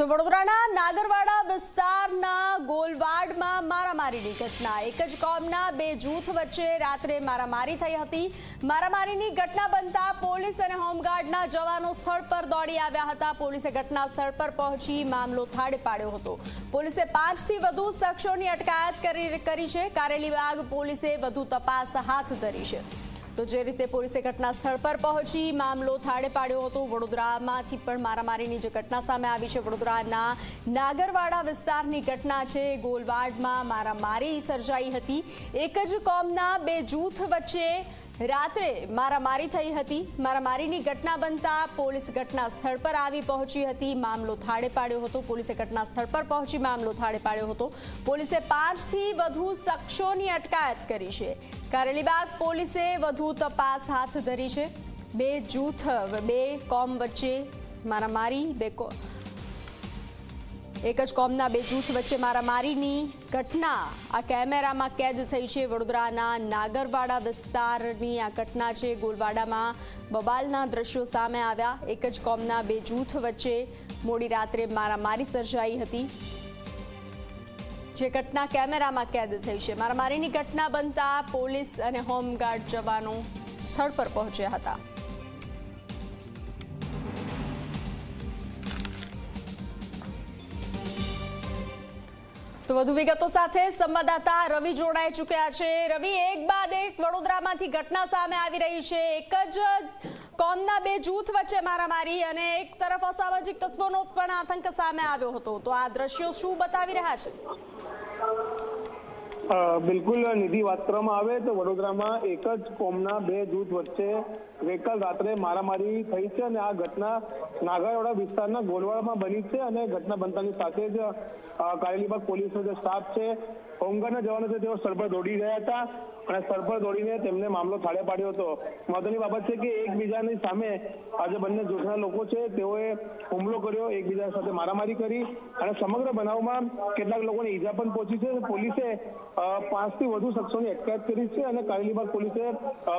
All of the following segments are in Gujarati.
તો વડોદરાના નાગરવાડા વિસ્તારના ગોલવાડમાં મારામારીની ઘટના। એક જ કોમના બે જૂથ વચ્ચે રાત્રે મારામારી થઈ હતી। મારામારીની ઘટના બનતા પોલીસ અને હોમગાર્ડના જવાનો સ્થળ પર દોડી આવ્યા હતા। પોલીસે ઘટના સ્થળ પર પહોંચી મામલો થાળે પાડ્યો હતો। પોલીસે 5 થી વધુ શખ્સોની અટકાયત કરી છે। કારેલીબાગ પોલીસે વધુ તપાસ હાથ ધરી છે। તો જે રીતે પોલીસે ઘટના સ્થળ પર પહોંચી મામલો થાળે પાડ્યો હતો। વડોદરામાંથી પણ મારામારીની જે ઘટના સામે આવી છે, વડોદરાના નાગરવાડા વિસ્તારની ઘટના છે। ગોલવાડમાં મારામારી સર્જાઈ હતી। એક જ કોમના બે જૂથ વચ્ચે રાત્રે મારામારી થઈ હતી। મારામારીની ઘટના બનતા પોલીસ ઘટના સ્થળ પર આવી પહોંચી હતી। મામલો થાળે પાડ્યો હતો। પોલીસે ઘટના સ્થળ પર પહોંચી મામલો થાળે પાડ્યો હતો। પોલીસે 5 થી વધુ શખ્સોની અટકાયત કરી છે। કારેલીબાગ પોલીસે વધુ તપાસ હાથ ધરી છે। બે કોમ વચ્ચે મારામારી, એક જ કોમના બે જૂથ વચ્ચે મારામારીની ઘટના આ કેમેરામાં કેદ થઈ છે। વડોદરાના નાગરવાડા વિસ્તારની આ ઘટના છે। ગોલવાડામાં બબાલના દ્રશ્યો સામે આવ્યા। એક જ કોમના બે જૂથ વચ્ચે મોડી રાત્રે મારામારી સર્જાઈ હતી, જે ઘટના કેમેરામાં કેદ થઈ છે। મારામારીની ઘટના બનતા પોલીસ અને હોમગાર્ડ જવાનો સ્થળ પર પહોંચ્યા હતા। તો વધુ વિગતો સાથે સંવાદદાતા રવિ જોડાઈ ચૂક્યા છે। રવિ, એક બાદ એક વડોદરામાંથી ઘટના સામે આવી રહી છે। એક જ કોમના બે જૂથ વચ્ચે મારામારી અને એક તરફ અસામાજિક તત્વોનો પણ આતંક સામે આવ્યો હતો। તો આ દ્રશ્યો શું બતાવી રહ્યા છે? બિલકુલ નિધિ, વાત કરવામાં આવે તો વડોદરામાં એક જ કોમના બે જૂથ વચ્ચે ગઈકાલ રાત્રે મારામારી થઈ છે અને આ ઘટના નાગરવાડા વિસ્તારના ગોલવાડામાં બની છે। અને ઘટના બનતાની સાથે જ કારેલીબાગ પોલીસનો જે સ્ટાફ છે, હોમગાર્ડના જવાનો છે, તેઓ સ્થળ પર દોડી ગયા હતા અને સ્થળ પર દોડીને તેમને મામલો થાળે પાડ્યો હતો। મહત્વની બાબત છે કે એકબીજાની સામે આજે બંને જૂથના લોકો છે તેઓએ હુમલો કર્યો, એકબીજા સાથે મારામારી કરી અને સમગ્ર બનાવમાં કેટલાક લોકોને ઈજા પણ પહોંચી છે। પોલીસે 5 થી વધુ શખ્સોની અટકાયત કરી છે અને કારેલીબાગ પોલીસે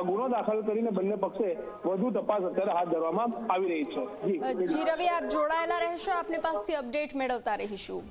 ગુનો દાખલ કરીને બંને પક્ષે વધુ તપાસ અત્યારે હાથ ધરવામાં આવી રહી છે। જી રવિ, આપ જોડાયેલા રહેશો, આપની પાસેથી અપડેટ મેળવતા રહીશું।